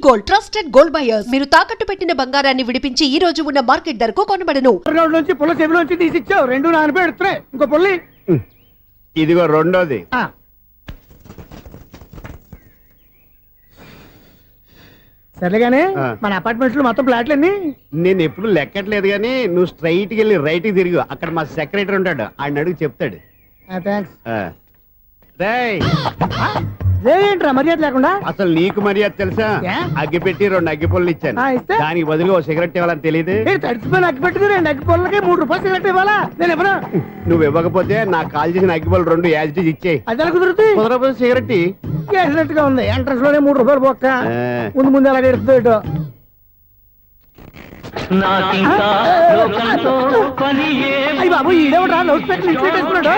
Gold trusted gold buyers. మీరు తాకట్టు పెట్టిన బంగారాన్ని విడిపించి ఈ రోజు ఉన్న మార్కెట్ ధరకు కొనబడను. నుంచి పుల్ల చెవిలోంచి తీసిచ్చావు, రెండు నానబె ఎడుతున్నాయి. ఇంకో పుల్లి ఇదిగో రెండోది. సరేగానే మన అపార్ట్మెంట్స్ లో మొత్తం ఫ్లాట్లు అన్ని నేను ఎప్పుడు లెక్కట్లేదు గానీ నువ్వు స్ట్రైట్ కి వెళ్ళి రైట్ కి తిరిగి అక్కడ మా సెక్రటరీ ఉంటాడు, ఆయన అడుగు చెప్తాడు. ఏంట్రా మర్యాద లేకుండా? అసలు నీకు మర్యాద తెలుసా? అగ్గి పెట్టి 2 అగ్గి పుల్లలు ఇచ్చాను, దానికి బదులు ఓ సిగరెట్ ఇవ్వాలని తెలియదు. తడిచిపోయిన అగ్గి పెట్టి 2 అగ్గి పుల్లలకి 3 రూపాయలు సిగరెట్ ఇవ్వాలా? నేను ఎవరు? నువ్వు ఇవ్వకపోతే నాకు కాల్ చేసిన అగ్గి పుల్లలు 2 యాజిటీస్ ఇచ్చేయి. అది ఎలా కుదురుతుంది? కుదరకపోతే సిగరెట్ వేసినట్టుగా ఉంది. ఎంట్రన్స్ లోనే 3 రూపాయలు పోక్క, ముందు ముందు అలా ఎడుతుంది ఇటు. అయ్యి బాబు ఈడేవడా లౌడ్ స్పీకర్ ఇన్స్టేట్ చేసుకున్నాడు.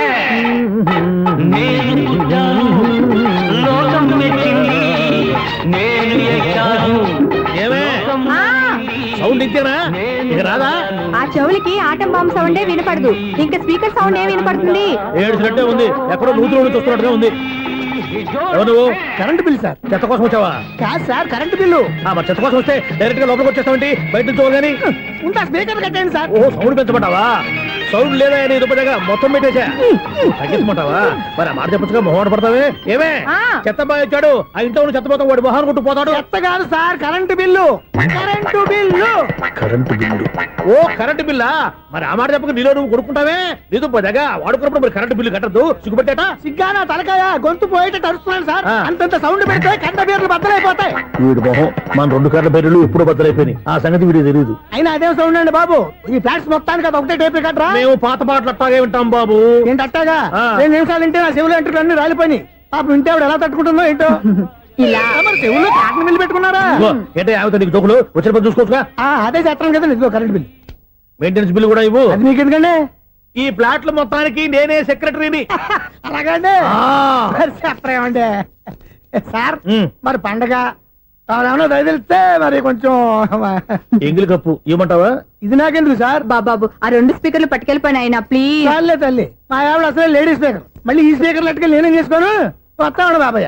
సౌండ్ ఇచ్చారా? ఇక రాదా? ఆ చెవులకి ఆటం బాంబు సౌండే వినపడదు, ఇంకా స్పీకర్ సౌండ్ ఏ వినపడుతుంది? ఏడ్చినట్టే ఉంది, ఎక్కడో నూతులు చూస్తున్నట్టుగా ఉంది. ఎవరు? Current bill sir. చెత్త కోసం వచ్చావా? కాదు సార్, కరెంట్ బిల్లు. మరి చెత్త కోసం వస్తే డైరెక్ట్ గా లోపలికి వచ్చేస్తామంటే బయట నుంచి కానీ ఉంటా స్పీకర్ కట్టండి సార్. ఓ సౌండ్ పెంచమంటావా? సౌండ్ లేదా నీ దుప్పగా మొత్తం పెట్టేసా తగ్గించమంటావా? మరి ఆ మాట చెప్పచ్చుగా మొహమాట పడతావే. ఏమే చెత్త బాగా వచ్చాడు, ఆ ఇంట్లో చెత్త పోతాం, వాడు మొహాన్ని కొట్టు పోతాడు. చెత్త కాదు sir, current bill. Current bill. Current bill. ఓ కరెంటు బిల్లా? మరి ఆ మాట చెప్పక నీలో నువ్వు కొడుకుంటావే. నీతో పోదాగా వాడుకున్నప్పుడు మరి కరెంటు బిల్లు కట్టద్దు, సిగ్గుపెట్టేట. సిగ్గానా తలకాయ, గొంతు పోయేటట్టు అరుస్తున్నాను సార్. అంతంత సౌండ్ పెడితే కంట బీర్లు బద్దలైపోతాయి. వీడు మొహం మన 2 కార్ల బీర్లు ఎప్పుడు బద్దలైపోయినాయి, ఆ సంగతి వీడికి తెలియదు. అయినా అదే సౌండ్ అండి బాబు. ఈ ఫ్లాట్స్ మొత్తానికి అది ఒకటే టేప్ కట్టరా? మేము పాత పాటలు అట్టాగే వింటాం బాబు. ఏంటి అట్టాగా? 2 నిమిషాలు వింటే నా చెవులు ఎంటర్ అన్ని రాలిపోయినాయి. పాప వింటే ఆవిడ ఎలా తట్టుకుంటుందో ఏంటో. ఇలా మరి చెవుల్లో కాటన్ బిల్లు పెట్టుకున్నారా? ఏంటే ఆమెతో నీకు దోకులు వచ్చిన పని చూసుకోవచ్చుగా. అదే చేస్తాను కదా. ఇదిగో కరెంట్ బిల్. మెయింటెనెన్స్ బిల్లు కూడా ఇవ్వు. అది మీకు ఎందుకండి? ఈ ఫ్లాట్ల మొత్తానికి నేనే సెక్రటరీని. అలాగండి. చెప్పరేమండి సార్, మరి పండగ ఏమన్నా దయదలిస్తే మరి కొంచెం ఎంగిలి కప్పు ఇవ్వమంటావా? ఇది నాకెందుకు సార్? బాబాబు ఆ 2 స్పీకర్లు పట్టుకెళ్ళిపోయినా ప్లీజ్. చాలే తల్లి, మా ఆవిడ అసలే లేడీ స్పీకర్, మళ్ళీ ఈ స్పీకర్ లెట్టుకెళ్ళి నేనేం చేసుకోను. వస్తాడు బాబాయ్.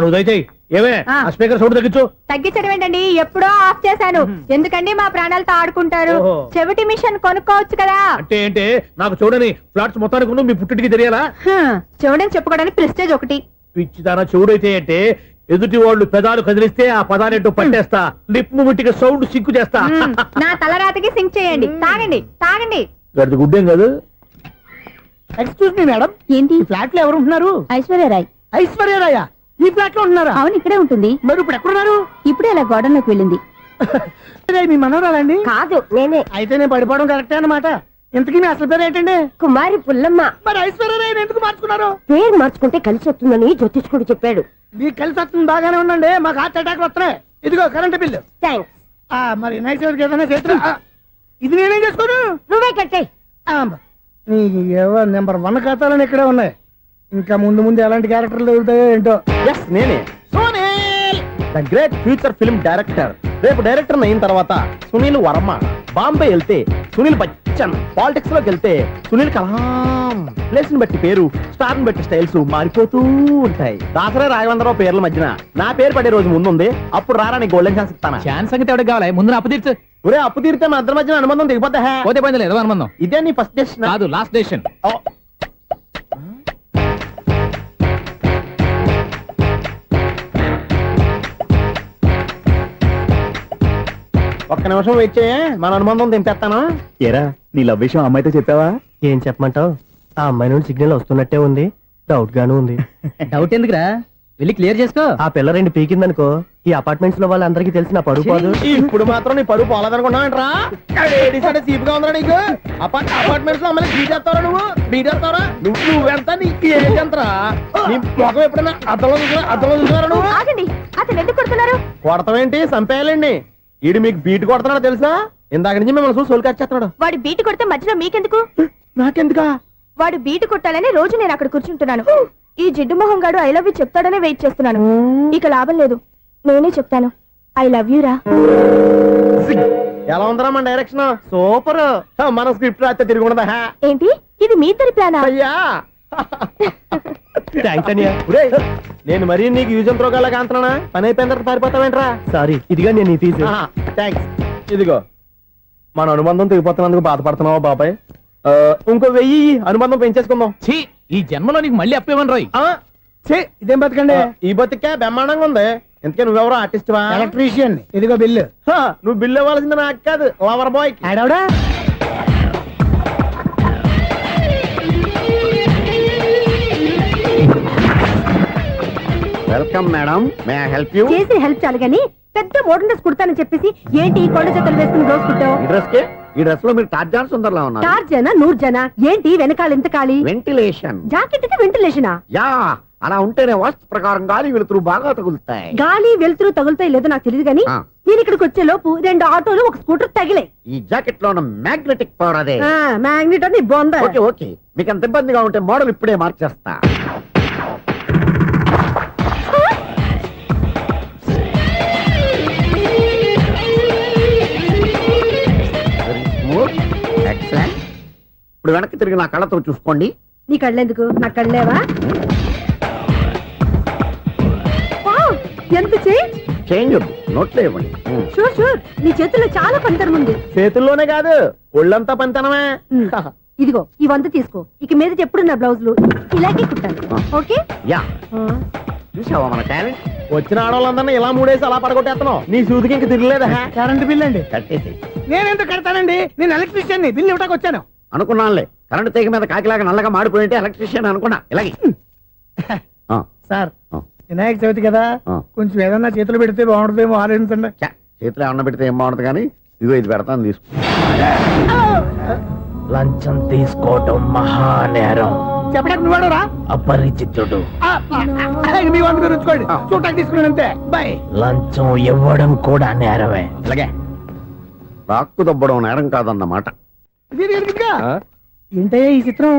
నువ్వు దయచేయి. ఏమే ఆ స్పీకర్ సౌండ్ తగ్గించు. తగ్గించడం ఏంటండి, ఎప్పుడో ఆఫ్ చేశాను. ఎందుకండి మా ప్రాణాలతో ఆడుకుంటారు? చెవిటి మిషన్ కొనుక్కోవచ్చు కదా. అంటే ఏంటే నాకు చూడని ఫ్లాట్స్ మొత్తానికి మీ పుట్టింటికి తెలియాలా? చూడని చెప్పుకోవడానికి ప్రెస్టేజ్ ఒకటి. పిచ్చిదానా చూడైతే అంటే ఎదుటి వాళ్ళు పెదాలు కదిలిస్తే ఆ పదానేటో పట్టేస్తా, లిప్ ముట్టికి సౌండ్ సింకు చేస్తా. నా తలరాతకి సింక్ చేయండి. తాగండి తాగండి. గడిది గుడ్డేం కాదు. ఎక్స్క్యూజ్ మీ మేడం, ఏంటి? ఫ్లాట్ లో ఎవరు ఉంటున్నారు? ఐశ్వర్యరాయ్. ఐశ్వర్యరాయ ఈ ఫ్లాట్ లో ఉంటున్నారా? అవును, ఇక్కడే ఉంటుంది. మరి ఇప్పుడు ఎక్కడున్నారు? ఇప్పుడే అలా గోడంలోకి వెళ్ళింది. మీ మనవరాలండి? కాదు, నేనే. అయితే నేను పడిపోవడం కరెక్టే అన్నమాట. ఇంతకీ మీ అసలు పేరు ఏంటండి? కుమారి పుల్లమ్మ. మరి ఐశ్వర్యరాయని ఎందుకు మార్చుకున్నారు? పేరు మార్చుకుంటే కలిసి వస్తుందని జ్యోతిష్కుడు చెప్పాడు. మీకు కలిసి వస్తుంది, బాగానే ఉండండి. మాకు హార్ట్ అటాక్ వస్తున్నాయి. ఇదిగో కరెంట్ బిల్లు. థ్యాంక్స్. మరి నైట్ ఏదైనా చేతులు ఇది నేనేం చేసుకోను? నువ్వే కట్టాయి. నెంబర్ 1 ఖాతాలని ఇక్కడే ఉన్నాయి. ఇంకా ముందు ముందు ఎలాంటి క్యారెక్టర్లు దొరుకుతాయో ఏంటో. నేనే the great future film director. రేపు డైరెక్టర్ అయిన తర్వాత సునీల్ వర్మ. బాంబే వెళ్తే సునీల్ బచ్చన్, పాలిటిక్స్ లోకి వెళ్తే సునీల్ కలాం. ప్లేస్ ని బట్టి పేరు, స్టార్ ని బట్టి స్టైల్స్ మారిపోతూ ఉంటాయి. దాసరే రాఘవేంద్రరావు పేర్ల మధ్యన నా పేరు పడే రోజు ముందుంది. అప్పుడు రారా నీ గోల్డెన్ ఛాన్స్ ఇస్తానా? ఛాన్స్ సంగతి ఎవరికి కావాలి? ముందు అప్పు తీర్చు. ఒరే అప్పు తీరితే మన ఇద్దరి మధ్యన అనుబంధం దిగిపోతా. పోతే పని లేదు అనుబంధం. ఇదే నీ ఫస్ట్ డెసిషన్ కాదు, లాస్ట్ డెసిషన్. ఒక్క నిమిషం వెయిట్ చేయ, మన అనుబంధం దింపేస్తాను. ఏరా నీ లవ్ విషయం అమ్మాయితో చెప్పావా? ఏం చెప్పమంటావు? ఆ అమ్మాయి నుండి సిగ్నల్ వస్తున్నట్టే ఉంది, డౌట్ గాను ఉంది. డౌట్ ఎందుకురా, వెళ్ళి క్లియర్ చేసుకో. ఆ పిల్ల 2 పీకిందనుకో, ఈ అపార్ట్మెంట్స్ లో వాళ్ళందరికీ తెలిసిన పరుగు పోదు. ఇప్పుడు మాత్రం నీ పరుగు పోలేదనుకున్నావంటరా? చీప్ గా ఉందా నీకు? అపార్ట్మెంట్స్ లో అమ్మని బీటేస్తావరా? బీటేస్తావరా? నువ్వెంత, నీకు ఏజ్ ఎంతరా? నీ మొఖం ఎప్పుడైనా అద్దంలో చూసారా నువ్వు? ఆగండి, అతను ఎందుకు కొడుతున్నారు? కొడతావేంటి? చంపేయాలండి. ఈడు మీకు బీట్ కొడుతున్నాడు తెలుసా? ఇందాక నుంచి మిమ్మల్ని చూసి సోల్కి వచ్చేస్తున్నాడు. వాడు బీటు కొడితే మధ్యలో మీకెందుకు? నాకెందుకా? వాడు బీటు కొట్టాలని రోజు నేను అక్కడ కూర్చుంటున్నాను. ఈ జిడ్డు మొహం గాడు ఐ లవ్ యూ చెప్తాడనే వెయిట్ చేస్తున్నాను. ఇక లాభం లేదు, నేనే చెప్తాను. ఐ లవ్ యూ రా. ఎలా ఉందరా మన డైరెక్షన్? సూపర్. మన స్క్రిప్ట్ రాస్తే తిరిగి ఉండదా? ఏంటి ఇది? మీ ఇద్దరి ప్లానా? అయ్యా థ్యాంక్స్ అనియా. ఒరేయ్, నేను మరీ నీకు యూజ్ అండ్ త్రోగాలా కాంతనా? పని అయిపోయిన తర్వాత పారిపోతావేంట్రా? సారీ, ఇదిగా నేను ఈ ఫీజు. థ్యాంక్స్. ఇదిగో, మన అనుబంధం తెగిపోతున్నందుకు బాధపడుతున్నావా బాబాయ్? ఇంకో 1000 అనుబంధం పెంచేసుకుందాం. ఛీ, ఈ జన్మలో నీకు మళ్ళీ అప్పేమని రాయి. ఇదేం బతకండి. ఈ బతికే బ్రహ్మాండంగా ఉంది. ఇంతకే నువ్వెవరో ఆర్టిస్ట్ వా? ఎలక్ట్రీషియన్. ఇదిగో బిల్లు. నువ్వు బిల్ ఇవ్వాల్సింది నాకు కాదు, లవర్ బాయ్. ఆడవడా? Welcome madam, may I help you? చేసి హెల్ప్ చాలు గాని పెద్ద మోడల్ డ్రెస్ కుడతానని చెప్పేసి ఏంటి ఈ కొండ జతలు వేసుకుని రోజు కుట్టావు? ఈ డ్రెస్ కే, ఈ డ్రెస్ లో మీరు టార్జాన్ సుందర్లా ఉన్నారు. 4 జన 100 జన ఏంటి వెనకాల ఎంత ఖాళీ? వెంటిలేషన్. జాకెట్ కి వెంటిలేషనా? యా, అలా ఉంటేనే వాస్తు ప్రకారం గాలి వెలుతురు బాగా తగులుతాయి. గాలి వెలుతురు తగులుతాయి లేదో నాకు తెలియదు గాని ఆ. నేను ఇక్కడికి వచ్చే లోపు 2 ఆటోలు ఒక స్కూటర్ తగిలే. ఈ జాకెట్ లో ఉన్న మ్యాగ్నెటిక్ పవర్ అదే. మ్యాగ్నెట్ అని బొంద. ఓకే ఓకే, మీకు అంత ఇబ్బందిగా ఉంటే మోడల్ ఇప్పుడే మార్చేస్తా. ఎక్సలెంట్. ఇప్పుడు వెనక్కి తిరిగి నా కళ్ళతో చూసుకోండి. నీ కళ్ళెందుకు? నా కళ్ళేవా? వావ్, ఎంత చేంజ్. చేంజ్ నోట్లో ఇవ్వండి. షూర్ షూర్, నీ చేతుల్లో చాలా పంతరం ఉంది. చేతుల్లోనే కాదు, ఒళ్ళంతా పంతనమే. ఇదిగో ఈ 100 తీసుకో. ఇక మీద ఎప్పుడు నా బ్లౌజులు ఇలాగే కుట్టాను. ఓకే? యా, చూసావా మన టాలెంట్? వచ్చిన ఆడవాళ్ళందరినీ ఇలా మూడేసి అలా పడగొట్టేస్తున్నావు. నీ సూదికి ఇంక తిరగలేదా? కరెంట్ బిల్ అండి. కట్టేసి. నేనెందుకు కడతానండి? నేను ఎలక్ట్రీషియన్. బిల్లు ఇవ్వడానికి వచ్చాను. అనుకున్నానులే, కరెంట్ తీగ మీద కాకిలాగా నల్లగా మాడిపోయింటే ఎలక్ట్రీషియన్ అనుకున్నా. ఇలాగే సార్, వినాయక చవితి కదా, కొంచెం ఏదన్నా చేతులు పెడితే బాగుంటుందేమో ఆలోచించండి. చేతిలో అన్న పెడితే ఏం బాగుంటుంది కానీ, ఇదిగో ఇది పెడతాను తీసుకో. లంచం తీసుకోవటం మహానేరం. చెప్పడానికి నువ్వు రా. అపరిచితుడు. మీ వంద మీరు ఉంచుకోండి. చూడటానికి తీసుకున్నాను అంతే. బాయ్. లంచం ఇవ్వడం కూడా నేరమే. ఇలాగే రాక్కు దబ్బడం నేరం కాదన్నమాట. ఏంటయ్యా ఈ చిత్రం?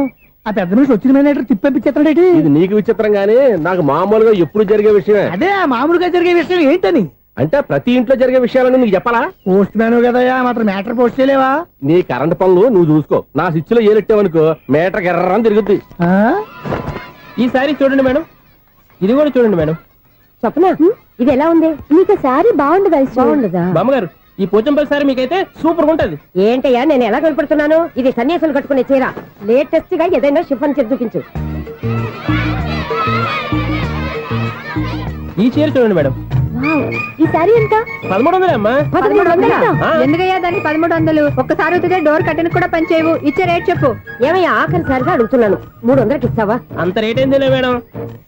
ఆ పెద్ద నుంచి వచ్చిన మేనేటర్ తిప్పించేస్తాడేటి? ఇది నీకు విచిత్రం గానీ నాకు మామూలుగా ఎప్పుడు జరిగే విషయమే. అదే మామూలుగా జరిగే విషయం ఏంటని? అంటే ప్రతి ఇంట్లో జరిగే విషయాలను నీకు చెప్పాలా? పోస్ట్ మ్యాన్ కదయ్యా, మాత్రం మ్యాటర్ పోస్ట్ చేయలేవా? నీ కరెంట్ పనులు నువ్వు చూసుకో. నా స్విచ్ లో ఏలెట్టావనుకో మీటర్ ఎర్రని తిరుగుద్ది. ఈసారి చూడండి మేడం, ఇది కూడా చూడండి మేడం. చెప్పనా? ఇది ఎలా ఉంది? నీకు సారీ బాగుండదా? బాగుండదా? బామ్మగారు, ఈ పోచంపల్లి సారీ మీకైతే సూపర్ ఉంటుంది. ఏంటయ్యా నేను ఎలా కనపడుతున్నాను? ఇది సన్యాసులు కట్టుకునే చీర. లేటెస్ట్ గా ఏదైనా షిఫాన్ చేసి చూపించు. ఈ చీర చూడండి మేడం. ఈ సారీ ఎంత? 1300 అమ్మా. 1300? ఎందుకయ్యా దానికి 1300? ఒక్కసారి అవుతుందే డోర్ కట్టెన్ కూడా పనిచేయవు. ఇచ్చే రేట్ చెప్పు. ఏమయ్యా ఆఖరిసారిగా అడుగుతున్నాను, 300కి ఇస్తావా? అంత రేట్ ఏంది మేడం,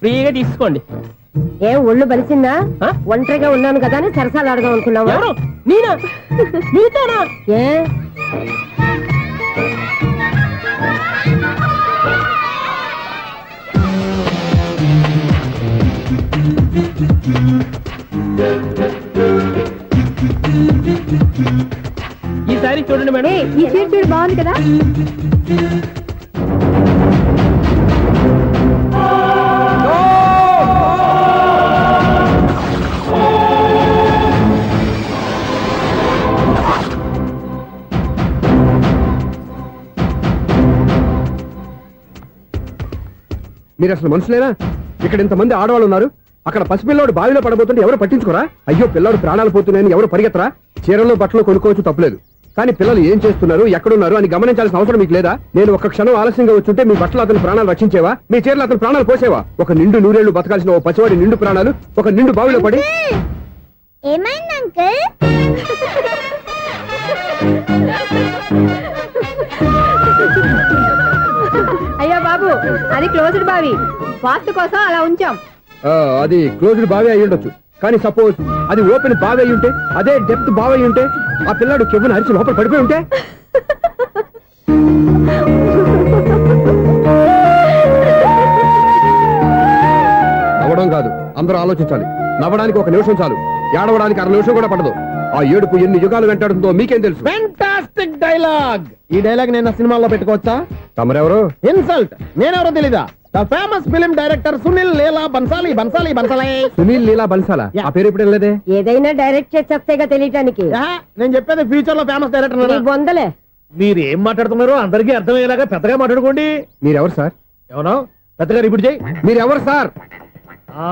ఫ్రీగా తీసుకోండి. ఏం ఒళ్ళు బలిసిందా? ఒంటరిగా ఉన్నాను కదా అని సరసాలు అడదాం అనుకున్నావా? ఎవరు? నేనా? నీతోనా? ఏ ఈ సారీ చూడండి మేడం. ఈ చీర చూడు, బాగుంది కదా? మీరు అసలు మనుషులేనా? ఇక్కడ ఇంతమంది ఆడవాళ్ళు ఉన్నారు, అక్కడ పసిపిల్లాడు బావిలో పడబోతుంటే ఎవరు పట్టించుకోరా? అయ్యో పిల్లాడు ప్రాణాలు పోతున్నాయని ఎవరు పరిగెత్తరా? చీరలు బట్టలు కొనుక్కోవచ్చు, తప్పులేదు. కానీ పిల్లలు ఏం చేస్తున్నారు, ఎక్కడున్నారు అని గమనించాల్సిన అవసరం మీకు లేదా? నేను ఒక్క క్షణం ఆలస్యంగా వచ్చుంటే మీ బట్టలు అతని ప్రాణాలు రక్షించేవా? మీ చీరలు అతని ప్రాణాలు పోసేవా? ఒక నిండు నూరేళ్లు బతకాల్సిన ఓ పసివాడి నిండు ప్రాణాలు ఒక నిండు బావిలో పడి. ఏమైంది అంకుల్? అయ్యో బాబు, అది క్లోజ్డ్ బావి, వాస్తు కోసం అలా ఉంచాం. అది క్లోజ్డ్ బావి అయి ఉండొచ్చు, కానీ సపోజ్ అది ఓపెన్ బావి అయి ఉంటే, అదే డెప్త్ బావి అయి ఉంటే, ఆ పిల్లాడు కెవ్వును అరిచి లోపల పడిపోయి ఉంటే? నవ్వడం కాదు, అందరూ ఆలోచించాలి. నవ్వడానికి 1 నిమిషం చాలు, ఏడవడానికి 1/2 నిమిషం కూడా పడదు. ఆ ఏడుపు ఎన్ని యుగాలు వెంటాడుతుందో మీకేం తెలుసు? Fantastic dialogue. ఈ డైలాగ్ నేను సినిమాలో పెట్టుకోవచ్చా? తమరెవరు? ఇన్సల్ట్. నేనెవరో తెలీదా? The famous film director Sunil Leela Bansali. Bansali Bansali. Sunil Leela బన్సాలా? ఆ పేరు ఇప్పుడు లేదే. ఏదైనా డైరెక్ట్ చేసేస్తేగా తెలియటానికి. నేను చెప్పేది ఫ్యూచర్ లో ఫేమస్ డైరెక్టర్. బొందలే. మీరు ఏం మాట్లాడుతున్నారో అందరికీ అర్థమయ్యేలాగా పెద్దగా మాట్లాడుకోండి. మీరెవరు సార్? ఎవరో పెద్దగా రిపీట్ చేయి. మీరెవరు సార్? ఆ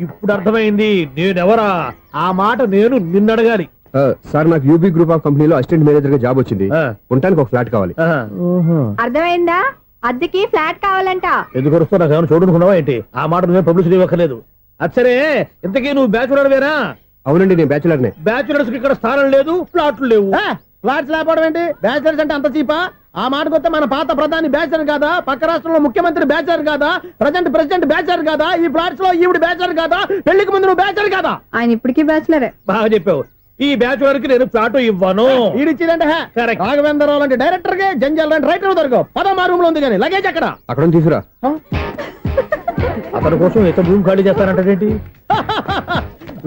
ఇప్పుడు అర్థమైంది నేనెవరా. ఆ మాట నేను నిన్ను అడగాలి. సార్ నాకు యూబీ గ్రూప్ ఆఫ్ కంపెనీలో అసిస్టెంట్ మేనేజర్ గా జాబ్ వచ్చింది. ఆ. ఉండటానికి ఒక ఫ్లాట్ కావాలి. అర్థమైందా? అద్దెకి ఫ్లాట్ కావాలంట. ఎందుకు వస్తావు? నాకు ఏమైనా చూడనుకున్నావా ఏంటి? ఆ మాట నువ్వే పబ్లిసిటీ ఇవ్వక్కర్లేదు. అచ్చరే ఇంతకీ నువ్వు బ్యాచులర్ వేరా? అవునండి, నేను బ్యాచులర్ నే. బ్యాచులర్స్ కి ఇక్కడ స్థానం లేదు, ప్లాట్లు లేవు. ఫ్లాట్స్ లేకపోవడం ఏంటి? బ్యాచిలర్స్ అంటే అంత చీపా? ఆ మాటకొస్తే మన పాత ప్రధాని బ్యాచర్ కాదా? పక్క రాష్ట్రంలో ముఖ్యమంత్రి బ్యాచర్ కాదా? ప్రెసిడెంట్ బ్యాచర్ కాదా? ఈ ఫ్లాట్స్ లో ఈవిడ బ్యాచర్ కాదా? పెళ్లికి ముందు నువ్వు బ్యాచర్ కాదా? ఆయన ఇప్పటికీ బ్యాచులరే. బాగా చెప్పావు. ఈ బ్యాచులర్ కి నేను ప్లాట్ ఇవ్వను. ఈడిచ్చిందంటే Correct. రాఘవేంద్రరావు లాంటి డైరెక్టర్ కి జంజల్ లాంటి రైటర్ దొరకవు. పదమా రూమ్ లో ఉంది కానీ లగేజ్ అక్కడ. అక్కడ నుంచి తీసుకురా. అతని కోసం ఎంత భూమి ఖాళీ చేస్తానంటే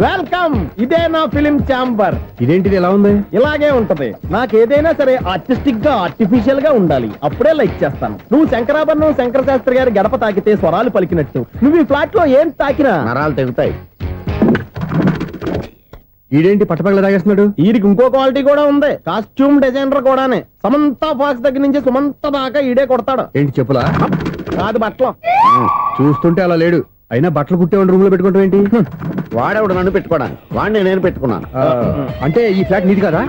వెల్కమ్. ఇదే నా ఫిలిం ఛాంబర్. ఇదేంటిది ఎలా ఉంది? ఇలాగే ఉంటది. నాకు ఏదైనా సరే ఆర్టిస్టిక్ గా ఆర్టిఫిషియల్ గా ఉండాలి. అప్పుడే లైక్ చేస్తాను. నువ్వు శంకరాభరణం శంకర శాస్త్రి గారి గడప తాకితే స్వరాలు పలికినట్టు నువ్వు ఈ ఫ్లాట్ లో ఏం తాకినా నరాలు తెగుతాయి. ఈడేంటి పట్టపగల తాగేస్తున్నాడు? వీరికి ఇంకో క్వాలిటీ కూడా ఉంది. కాస్ట్యూమ్ డిజైనర్ కూడానే. సమంత ఫాక్స్ దగ్గర నుంచి సుమంత దాకా ఈడే కొడతాడు. ఏంటి చెప్పులా? కాదు బట్టలు. చూస్తుంటే అలా లేడు. అయినా బట్టలు కుట్టేవాడి రూమ్ లో పెట్టుకుంటాం ఏంటి? వాడేవాడు నన్ను పెట్టుకోవడానికి. వాడిని నేను పెట్టుకున్నాను. అంటే ఈ ఫ్లాట్ నీది కదా?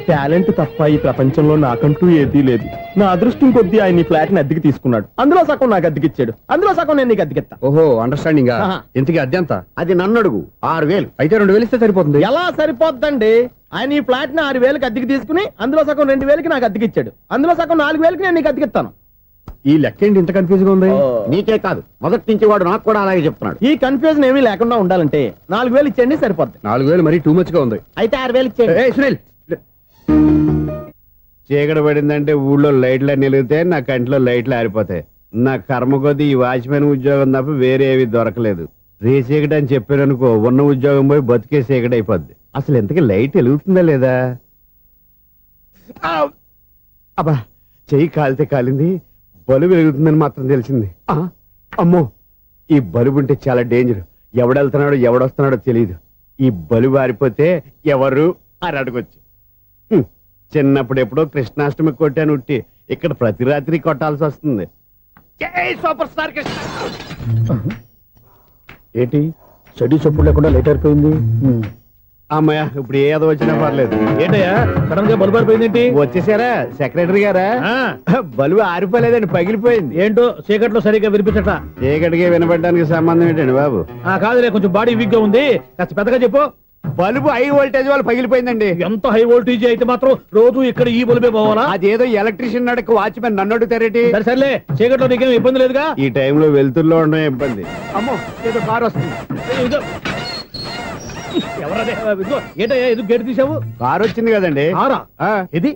టాలెంట్ తప్ప ఈ ప్రపంచంలో నాకంటూ ఏదీ లేదు. నా అదృష్టం కొద్దీ ఆయన ఈ ఫ్లాట్ ని అద్దెకి తీసుకున్నాడు. అందులో సగం నాకు అద్దెకిచ్చాడు. అందులో సగం నేను నీకు అద్దెకిస్తా. ఓహో, అండర్స్టాండింగ్. ఆహా. ఇంతకీ అద్దె ఎంత? అది నన్ను అడుగు. 6,000. అయితే 2,000 ఇస్తే సరిపోతుంది. ఎలా సరిపోద్దండి? ఆయన ఈ ఫ్లాట్ ని 6,000కి అద్దెకి తీసుకుని అందులో సగం 2,000కి నాకు అద్దెకిచ్చాడు. అందులో సగం 4,000కి నేను నీకు అద్దెకిస్తాను. ఈ లెక్క ఏంటి ఇంత కన్ఫ్యూజ్ గా ఉంది? నీకే కాదు, మొదటి నుంచి వాడు నాకు కూడా అలాగే చెప్తున్నాడు. ఈ కన్ఫ్యూజన్ ఏమీ లేకుండా ఉండాలంటే 4,000 ఇచ్చేయండి సరిపోద్ది. 4,000 మరీ టూ మచ్ గా ఉంది. అయితే 6,000 ఇచ్చేయండి. ఏయ్, సునీల్. చీకటి పడిందంటే ఊళ్ళో లైట్లు నిలిగితే నా కంటిలో లైట్లు ఆరిపోతాయి. నా కర్మ కొద్దీ ఈ వాచ్మెన్ ఉద్యోగం తప్ప వేరే ఏవి దొరకలేదు. రేసీకటి అని చెప్పారనుకో, ఉన్న ఉద్యోగం పోయి బతికే చీకటి అయిపోద్ది. అసలు ఇంతకీ లైట్ వెలుగుతుందా లేదా? అబ్బా, చెయ్యి కాలితే కాలింది, బలుబు వెలుగుతుందని మాత్రం తెలిసింది. అమ్మో, ఈ బలుబు ఉంటే చాలా డేంజర్. ఎవడెళ్తున్నాడో ఎవడొస్తున్నాడో తెలియదు. ఈ బలుబు ఆరిపోతే ఎవరు అని అడగొచ్చు. చిన్నప్పుడు ఎప్పుడో కృష్ణాష్టమి కొట్టాను ఉట్టి, ఇక్కడ ప్రతి రాత్రి కొట్టాల్సి వస్తుంది. జై సూపర్ స్టార్ కృష్ణ. ఏంటి చెడు చెప్పుడు లేకుండా లేట్ అయిపోయింది. అమ్మయ్య, ఇప్పుడు ఏదో వచ్చినా పర్లేదు. ఏంటయ్యా సడన్ గా బల్బు అయిపోయింది ఏంటి? వచ్చేసారా సెక్రటరీ గారా? బలుబు ఆరిపోలేదండి, పగిలిపోయింది. ఏంటో చీకట్లో సరిగ్గా వినిపించట. చీకటికి వినపడడానికి సంబంధం ఏంటండి బాబు? కాదులే, కొంచెం బాడీ వీక్ గా ఉంది, కాస్త పెద్దగా చెప్పు. బల్బు హై వోల్టేజ్ వాళ్ళు పగిలిపోయిందండి. ఎంత హై వోల్టేజ్ అయితే మాత్రం రోజు ఇక్కడ ఈ బల్బే పోవాలా? అదేదో ఎలక్ట్రీషియన్ నడక వాచ్మెన్ నన్ను అడుగుతారేటి? సరే సర్లే, చీకట్లో నీకేం ఇబ్బంది లేదుగా? ఈ టైంలో వెళ్తుల్లో ఉండడం ఇబ్బంది. అమ్మో, ఏదో కారు వస్తుంది. ఇదిగో. ఎవరదే? ఇదిగో, ఏంటయ్యా ఎందుకు గేట్ తీసావు? కారు వచ్చింది కదండి. కారా? ఇది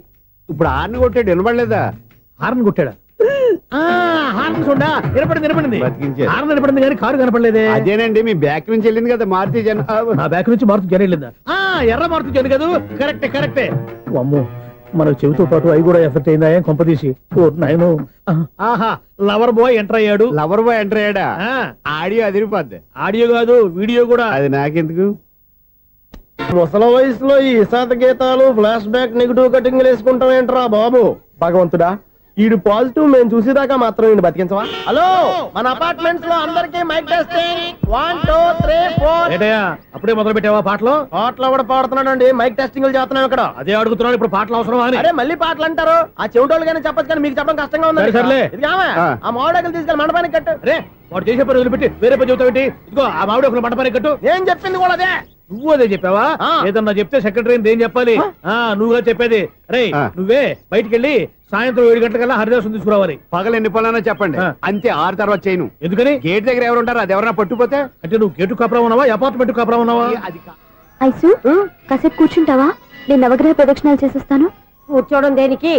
ఇప్పుడు ఆర్ని కొట్టాడు, వినపడలేదా? హార్న్ కొట్టాడా? హార్న్ చూడా నిలబడింది. బతికించాడు. హార్న్ నిలబడింది కానీ కారు కనపడలేదే. అదేనండి, మీ బ్యాక్ నుంచి వెళ్ళింది కదా మారుతి జన. నా బ్యాక్ నుంచి మారుతు జరగలేదా? ఎర్ర మారుతు జరు కదా. కరెక్టే. అమ్మో, మన చెవితో పాటు అవి కూడా ఎఫెక్ట్ అయిందా కొంపదీసి? నాయను. ఆహా, లవర్ బాయ్ ఎంటర్ అయ్యాడు. లవర్ బాయ్ ఎంటర్ అయ్యాడా? ఆడియో అదిరిపోద్ది. ఆడియో కాదు, వీడియో కూడా. అది నాకెందుకు? ముసల వయసులో ఈ ఇసాత గీతాలు, ఫ్లాష్ బ్యాక్, నెగిటివ్ కటింగ్ వేసుకుంటాం ఏంట్రా బాబు? భగవంతుడా, ఈడు పాజిటివ్ మేము చూసేదాకా మాత్రం ఈయన బతికించవా? హలో, మన అపార్ట్మెంట్స్ లో అందరికీ మైక్ టెస్టింగ్. 1 2 3 4. ఏంటయ్యా అప్పుడే మొదలు పెట్టావా పాటలు? పాటలు ఎవడ పాడుతున్నాడు అండి? మైక్ టెస్టింగ్ చేస్తున్నాం ఇక్కడ. అదే అడుగుతున్నాడు, ఇప్పుడు పాటలు అవసరమా అని. అరే మళ్ళీ పాటలు అంటారు. ఆ చెవిటోళ్ళు కానీ చెప్పచ్చు కానీ మీకు చెప్పడం కష్టంగా ఉంది. సర్లే. ఆ మామిడాకులు తీసుకెళ్ళి మండపానికి కట్టు. రే, వాడు చేసే పని వదిలిపెట్టి వేరే పని చెబుతావు. ఇదిగో ఆ మామిడి ఒక మంటపానికి కట్టు. నేను చెప్పింది కూడా అదే. నువ్వు అదే చెప్పావా? ఏదన్నా చెప్తే సెక్రటరీ ఏం చెప్పాలి? నువ్వుగా చెప్పేది. రే, నువ్వే బయటికి వెళ్ళి సాయంత్రం 7 గంటలకల్లా హరిదాసు తీసుకురావాలి. పగలు ఎన్ని పనులన్నా చెప్పండి, అంతే. 6 తర్వాత చేయను. ఎందుకని? గేట్ దగ్గర ఎవరు ఉంటారు? అది ఎవరన్నా పట్టుపోతే? అంటే నువ్వు గేటు కాపురా ఉన్నావా, అపార్ట్మెంట్ కాపురా ఉన్నావా? అది ఐసు, కాసేపు కూర్చుంటావా? నేను నవగ్రహ ప్రదక్షిణాలు చేసేస్తాను. కూర్చోవడం దేనికి?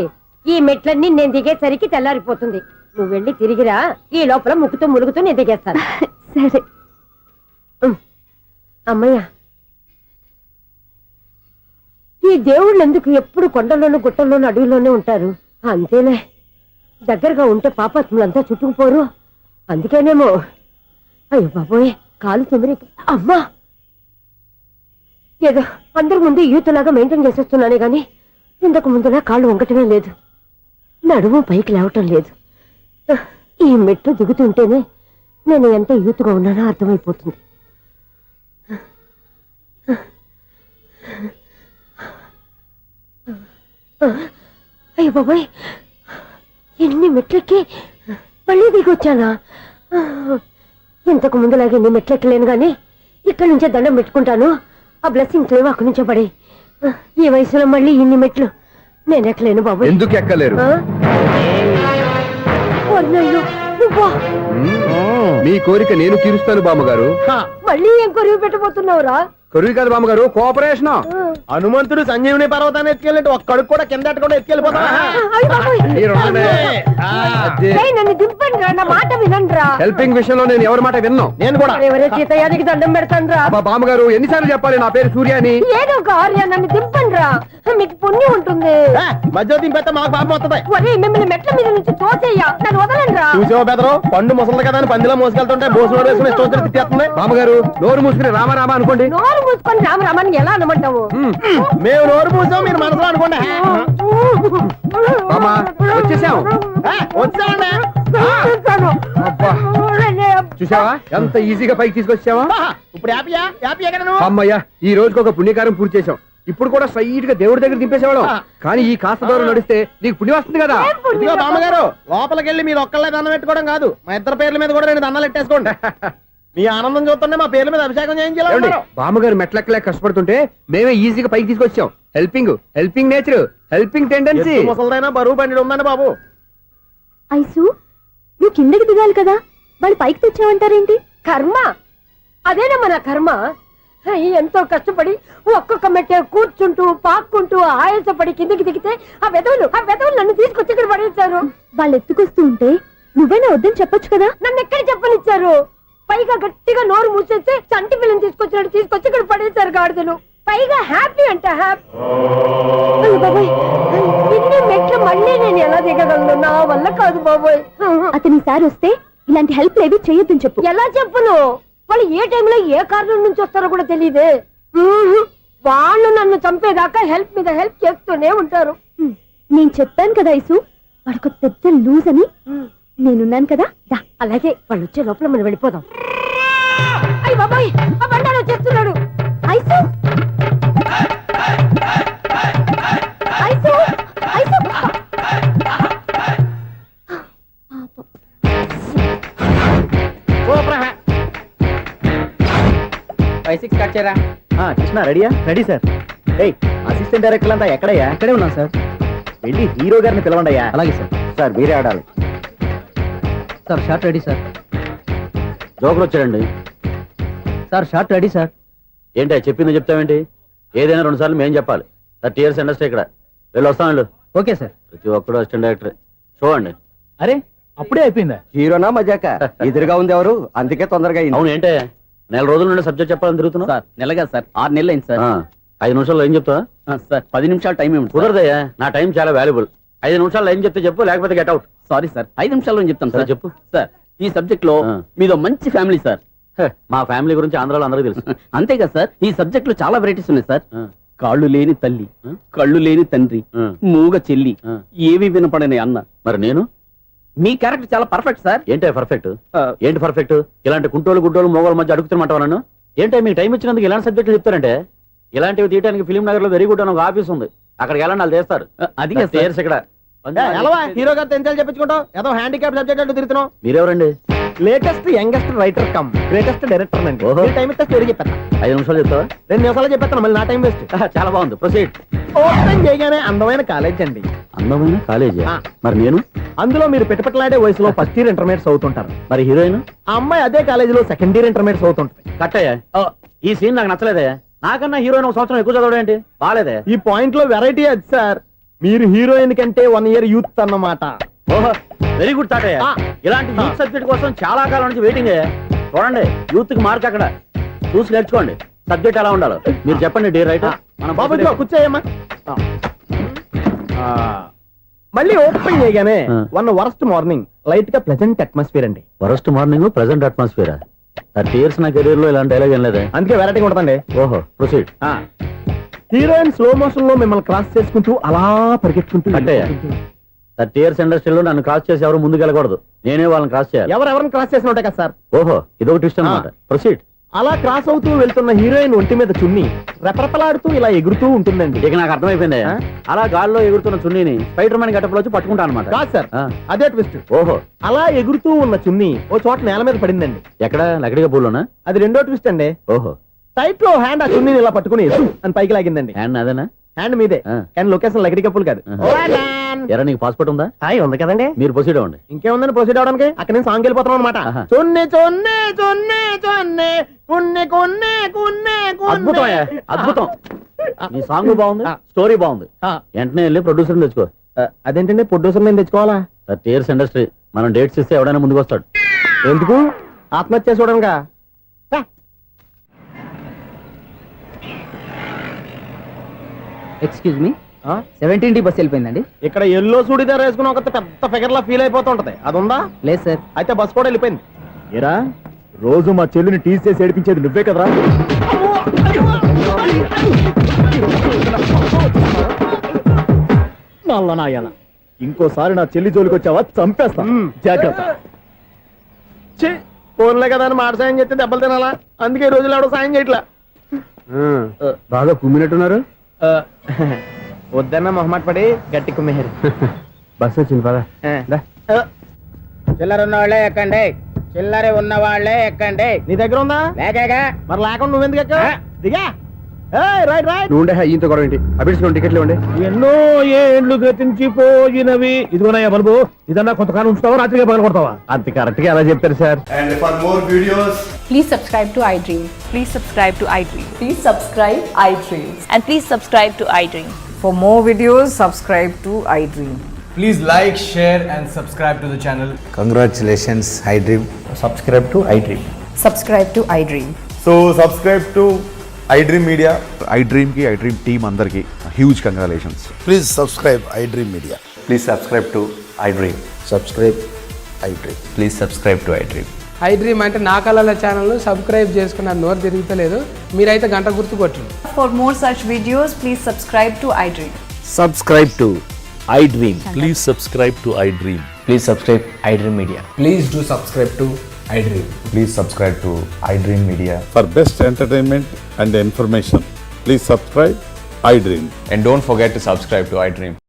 ఈ మెట్లన్నీ నేను దిగేసరికి తెల్లారిపోతుంది. నువ్వు వెళ్ళి తిరిగిరా, ఈ లోపల ముక్కుతూ ములుగుతూ నేను దిగేస్తాను. సరే. అమ్మయ్య, ఈ దేవుళ్ళు ఎందుకు ఎప్పుడు కొండల్లోనూ గుట్టల్లోనూ అడవిలోనే ఉంటారు? అంతేలే, దగ్గరగా ఉంటే పాపాత్ములంతా చుట్టుకుపోరు. అందుకేనేమో. అయ్యో బాబోయ్, కాలు చెమిరి. అమ్మా, ఏదో అందరి ముందు యూత్లాగా మెయింటైన్ చేసేస్తున్నానే గాని ఇంతకు ముందులా కాళ్ళు వంకటమే లేదు, నడుము పైకి లేవటం లేదు. ఈ మెట్లు దిగుతుంటేనే నేను ఎంత యూత్గా ఉన్నానో అర్థమైపోతుంది. అయ్యో బాబాయ్, ఎన్ని మెట్లెక్కి మళ్ళీ దిగొచ్చానా? ఇంతకు ముందులాగే ఎన్ని మెట్లెక్కలేను గాని ఇక్కడి నుంచే దండం పెట్టుకుంటాను. ఆ బ్లెస్సింగ్ లేవు అక్కడి నుంచే పడే. ఈ వయసులో మళ్ళీ ఇన్ని మెట్లు నేను ఎక్కలేను బాబు. ఎందుకు ఎక్కలేరు? మీ కోరిక నేను తీరుస్తాను బామ్మగారు. మళ్ళీ ఏం కొరివి పెట్టబోతున్నావురా? కొరివి కాదు బామ్మగారు, కోఆపరేషన్. హనుమంతుడు సంజీవుని పర్వతాన్ని ఎత్తుకెళ్ళి ఒక్కడికి కూడా కింద ఎట్టకుండా ఎత్తుకెళ్ళిపోతా. నన్ను దింపండి రా, నా మాట వినండి. హెల్పింగ్ విషయంలో నేను ఎవరి మాట విన్నాను. నేను కూడా ఎవరే సీతయ్యానికి దండం పెడతాను రా. బామ్మగారు ఎన్నిసార్లు చెప్పాలి నా పేరు సూర్య అని? ఏదో ఒక ఆర్య, నన్ను దింపండి రా, మీకు పుణ్యం ఉంటుంది. మధ్య దింపేస్తే మాకు పాపం వస్తుంది. ఒరే మిమ్మల్ని మెట్ల మీద నుంచి తోసేయ్యా, నన్ను వదలండి రా. చూసావా బెదరు, పండు ముసలి కదా అని పందిలో మోసుకెళ్తుంటే భోజనం వేసుకుని ఇష్టం తిట్టేస్తుంది. బామ్మగారు నోరు మూసుకుని రామారామా అనుకోండి. నోరు మూసుకొని రామరామాన్ని ఎలా అనమంటావు? మేము నోరు మూసాం, మీరు మనసులో అనుకోండి. బామ్మా వచ్చేసాం. వచ్చామండి. అబ్బా చూసావా ఎంత ఈజీగా పైకి తీసుకొచ్చావా? ఇప్పుడు హ్యాపీయా? హ్యాపీయా కదా నువ్వు? అమ్మయ్యా, ఈ రోజుకి ఒక పుణ్యకారం పూర్తి చేసాం. ఇప్పుడు కూడా స్ట్రైట్ గా దేవుడి దగ్గర దింపేసేవాళ్ళం. కానీ ఈ కాస్త దూరం నడిస్తే నీకు పుణ్యం వస్తుంది కదా. ఇదిగో బామ్మగారు, లోపలికి వెళ్ళి మీరు ఒక్కళ్ళే దండం పెట్టుకోవడం కాదు, మా ఇద్దరు పేర్ల మీద కూడా నేను దండాలు పెట్టేసుకోండి. మీ ఆనందం చూస్తుంటే మా పేర్ల మీద అభిషేకం చేయించాలి. బామ్మగారు మెట్లెక్కలే కష్టపడుతుంటే మేమే ఈజీగా పైకి తీసుకొచ్చాం. Helping nature, helping tendency. ముసలిదైనా బరువు బండి ఉందండి బాబు. ఐసు, నువ్వు కిందకి దిగాలి కదా, వాళ్ళు పైకి తెచ్చావంటారేంటి? కర్మ అదేనమ్మా నా కర్మ. ఎంతో కష్టపడి ఒక్కొక్క మెట్టే కూర్చుంటూ పాక్కుంటూ ఆయాసపడి కిందకి దిగితే ఆ వెధవులు నన్ను తీసుకొచ్చి ఇక్కడ పడేశారు. వాళ్ళు ఎత్తుకొస్తూ ఉంటే నువ్వేనా వద్దని చెప్పొచ్చు కదా. నన్ను ఎక్కడ చెప్పనిచ్చారు? పైగా గట్టిగా నోరు మూసేస్తే చంటి పిల్లని తీసుకొచ్చినట్టు తీసుకొచ్చి ఇక్కడ పడేశారు గాడిదలు. పైగా హ్యాపీ అంట హ్యాపీ. బాబాయ్, ఇన్ని మెట్లు మళ్ళీ నేను ఎలా దిగగలను? నా వల్ల కాదు బాబోయ్. అతని సార్ వస్తే ఇలాంటి హెల్ప్ ఏవి చేయొద్దని చెప్పు. ఎలా చెప్పును? వాళ్ళు ఏ టైంలో ఏ కారణం నుంచి వస్తారో కూడా తెలియదే. వాళ్ళు నన్ను చంపేదాకా హెల్ప్ మీద హెల్ప్ చేస్తూనే ఉంటారు. నేను చెప్పాను కదా ఐసు, వాడికి పెద్ద లూజ్ అని. నేనున్నాను కదా. అలాగే వాళ్ళు వచ్చే లోపల మనం వెళ్ళిపోదాం. అయ్య బాబాయ్, ఆ బండారు వచ్చేస్తున్నాడు. Ice, ice, ice. 5-6 కట్ చేయరా. కృష్ణ రెడీయా? Ready sir. ఏయ్, అసిస్టెంట్ డైరెక్టర్ అంతా ఎక్కడయ్యా? ఇక్కడే ఉన్నాం సార్. వెళ్ళి హీరో గారిని పిలవండి అయ్యా. అలాగే సార్. సార్ మీరే ఆడాలి. Sir short ready sir. జోకులు వచ్చాడండి. Sir short ready sir. ఏంటి చెప్పింది చెప్తావేంటి? ఏదైనా 2 సార్లు మేము చెప్పాలి. 30 years ఇండస్ట్రీ ఇక్కడ. వెళ్ళి వస్తాం వెళ్ళు. Okay sir. ప్రతి ఒక్కడు అసిస్టెంట్ డైరెక్టర్. చూడండి. అరే అప్పుడే అయిపోయిందా? హీరోనా మజాక? ఎదురుగా ఉంది ఎవరు, అందుకే తొందరగా. అవును, ఏంటే నెల రోజుల నుండి సబ్జెక్ట్ చెప్పాలని తిరుగుతున్నావు? సార్ నెలగా సార్, 6 నెలలు అయింది సార్. 5 నిమిషాల్లో ఏం చెప్తా? సార్ 10 నిమిషాలు టైం ఏమిటి? కుదరదయ్యా, నా టైం చాలా వాల్యుబుల్. 5 నిమిషాల్లో ఏం చెప్తే చెప్పు, లేకపోతే గెట్ అవుట్. సారీ సార్, 5 నిమిషాల్లో చెప్తాను సార్. చెప్పు. సార్ ఈ సబ్జెక్ట్ లో మీదో మంచి ఫ్యామిలీ సార్. మా ఫ్యామిలీ గురించి ఆంధ్రాలో అందరికీ తెలుసు. అంతేగా సార్, ఈ సబ్జెక్ట్ లో చాలా వెరైటీస్ ఉన్నాయి సార్. కాళ్ళు లేని తల్లి, కళ్ళు లేని తండ్రి, మూగ చెల్లి, ఏవి వినపడని అన్న. మరి నేను? మీ క్యారెక్టర్ చాలా పర్ఫెక్ట్ సార్. ఏంటే పర్ఫెక్ట్? ఏంటి పర్ఫెక్ట్? ఇలాంటి కుంటోలు గుడ్డోలు మోగోల మధ్య అడుగుతున్నమాట నన్ను. ఏంటంటే మీకు టైం ఇచ్చినందుకు ఇలాంటి సబ్జెక్టులు చెప్తారంటే? ఇలాంటివి తీయడానికి ఫిలిం నగర్ లో వెరీ గుడ్ అని ఒక ఆఫీస్ ఉంది, అక్కడికి వెళ్ళండి, వాళ్ళు చేస్తారు. అది ఇక్కడ హీరో గారు తెంచాలి చెప్పించుకుంటాం. ఏదో హ్యాండిక్యాప్ సబ్జెక్ట్ అంటూ తిరుగుతున్నాం. మీరెవరండి? Latest youngest writer cum greatest director అండి. టైం ఇస్తే స్టోరీ చెప్పేస్తా. 5 నిమిషాలు చెప్తావా? 2 నిమిషాలు చెప్పేస్తాను, మళ్ళీ నా టైం వేస్ట్. చాలా బాగుంది, ప్రొసీడ్. ఓపెన్ చేయగానే అందమైన కాలేజ్ అండి. అందమైన కాలేజీ? మరి నేను? అందులో మీరు పెట్టుపట్లాడే వయసులో ఫస్ట్ ఇయర్ ఇంటర్మీడియట్స్ అవుతుంటారు. మరి హీరోయిన్? ఆ అమ్మాయి అదే కాలేజీలో సెకండ్ ఇయర్ ఇంటర్మీడియట్స్ అవుతుంటుంది. కట్టయ్యా, ఈ సీన్ నాకు నచ్చలేదే. నాకన్నా హీరోయిన్ 1 సంవత్సరం ఎక్కువ చదవడం ఏంటి? బాలేదే. ఈ పాయింట్ లో వెరైటీ అది సార్. మీరు హీరోయిన్ కంటే 1 year యూత్ అన్నమాట. ఓహో, వెరీ గుడ్ థాట్. ఇలాంటి యూత్ సబ్జెక్ట్ కోసం చాలా కాలం నుంచి వెయిటింగ్. చూడండి, యూత్ కి మార్క్ అక్కడ చూసి నేర్చుకోండి. సబ్జెక్ట్ ఎలా ఉండాలో మీరు చెప్పండి. డే రైటర్ మన బాబు కూర్చోయమ్మా. మళ్ళీ ఓపెన్ చేయగానే వరస్ట్ మార్నింగ్, లైట్ గా ప్లెజెంట్ అట్మాస్ఫియర్ అండి. Worst morning, pleasant atmosphere. 30 years నా కెరీర్ లో ఇలాంటి డైలాగ్ ఏం లేదు, అందుకే వెరైటీ ఉంటుందండి. ఓహో, ప్రొసీడ్. హీరోయిన్ స్లో మోషన్ లో మిమ్మల్ని క్రాస్ చేసుకుంటూ అలా పరిగెత్తుకుంటూ. 30 years ఇండస్ట్రీలో నన్ను క్రాస్ చేసి ఎవరు ముందుకు వెళ్ళకూడదు, నేనే వాళ్ళని క్రాస్ చేయాలి. ఎవరెవరిని క్రాస్ చేసిన ఉంటాయి కదా సార్. ఓహో, ఇదొక ట్విస్ట్ అన్నమాట. ప్రొసీడ్. అలా క్రాస్ అవుతూ వెళ్తున్న హీరోయిన్ ఒంటి మీద చున్ని రెపరెపలాడుతూ ఇలా ఎగురుతూ ఉంటుందండి. ఇక నాకు అర్థమైపోయింది. అలా గాల్లో ఎగురుతున్న చున్నీని స్పైడర్ మ్యాన్ గెటప్లో వచ్చి పట్టుకుంటా అనమాట. కాదు సార్, అదే ట్విస్ట్. ఓహో, అలా ఎగురుతూ ఉన్న చున్ని ఓ చోట నేల మీద పడిందండి. ఎక్కడ లకడిగా పూలోనా? అది రెండో ట్విస్ట్ అండి. ఓహో, టైట్ లో హ్యాండ్ ఆ చున్నీని ఇలా పట్టుకుని అని పైకి లాగిందండి. హ్యాండ్ అదేనా? హ్యాండ్ మీదే, కానీ లొకేషన్ లకడి కప్పులు కాదు. ఎరా నీకు పాస్పోర్ట్ ఉందా? హాయ్ ఉంది కదండి. మీరు ప్రొసీడ్ అవ్వండి. ఇంకేముందని ప్రొసీడ్ అవడానికి? అక్కడ నేను సాంగ్ వెళ్ళిపోతాను అనమాట. ఆహా. చున్ని చున్ని చున్ని చున్ని కున్ని కున్ని కున్ని అద్భుతం, అద్భుతం. నీ సాంగ్ బాగుంది, స్టోరీ బాగుంది. వెంటనే వెళ్ళి ప్రొడ్యూసర్ తెచ్చుకో. అదేంటండి ప్రొడ్యూసర్ నేను తెచ్చుకోవాలా? 30 years ఇండస్ట్రీ, మనం డేట్స్ ఇస్తే ఎవడైనా ముందుకు వస్తాడు. ఎందుకు? ఆత్మహత్య చూడనుగా. Excuse me, 17D bus వెళ్ళిపోయిందండి. ఇక్కడ ఎల్లో చూడిదార్ వేసుకుని ఒక పెద్ద ఫిగర్ లా ఫీల్ అయిపోతూ ఉంటది, అది ఉందా? లేదు సార్. అయితే బస్ కూడా వెళ్ళిపోయింది. ఏరా, రోజు మా చెల్లిని టీస్ చేసి ఏడిపించేది నువ్వే కదరా? నల్ల నాయాల, ఇంకోసారి నా చెల్లి జోలికి వచ్చావా చంపేస్తా, జాగ్రత్త. ఫోన్లే కదా అని మాట సాయం చేస్తే దెబ్బలు తినాలా? అందుకే ఈ రోజులు ఎవడో సాయం చేయట్లా. బాగా కుమ్మినట్టున్నారు. వద్దన్న మొహమాట పడి గట్టి కుమ్మేహారు. బస్ వచ్చింది పదా. చిల్లర ఉన్న వాళ్ళే ఎక్కండి, చిల్లర ఉన్న వాళ్ళే ఎక్కండి. నీ దగ్గర ఉందా? లేకగా మరి లేకుండా నువ్వెందుకు ఎక్క? దిగా. Right right. నువ్వు ఉండే ఇంత గొడవ ఏంటి? అభిడ్స్ టికెట్లు ఇవ్వండి. ఎన్నో ఏండ్లు గతించిపోయినవి. ఇదిగోనయ్యా బల్బు, ఇదన్నా కొంతకాలం ఉంచుతావా, రాత్రిగా పగల కొడతావా? అంత కరెక్ట్ గా ఎలా చెప్పారు sir? And for more videos, Please subscribe to iDream. Please subscribe to iDream. Please subscribe iDream. And please subscribe to iDream. For more videos, subscribe to iDream. please like, share and subscribe to the channel. Congratulations iDream. Subscribe to iDream. Subscribe to iDream. So subscribe to iDream Media. iDream కి iDream team అందరికి huge congratulations. Please subscribe iDream Media. Please subscribe to iDream. Subscribe iDream. Please subscribe to iDream. iDream అంటే నా కళల channel subscribe చేసుకున్న నోరు తిరుగుతలేదు. మీరైతే గంట గుర్తు కొట్టండి. For more such videos, please subscribe to iDream. Subscribe to iDream. Please subscribe to iDream. Please subscribe iDream media. Please do subscribe to iDream. Please subscribe to iDream media. For best entertainment and information, please subscribe iDream. And don't forget to subscribe to iDream.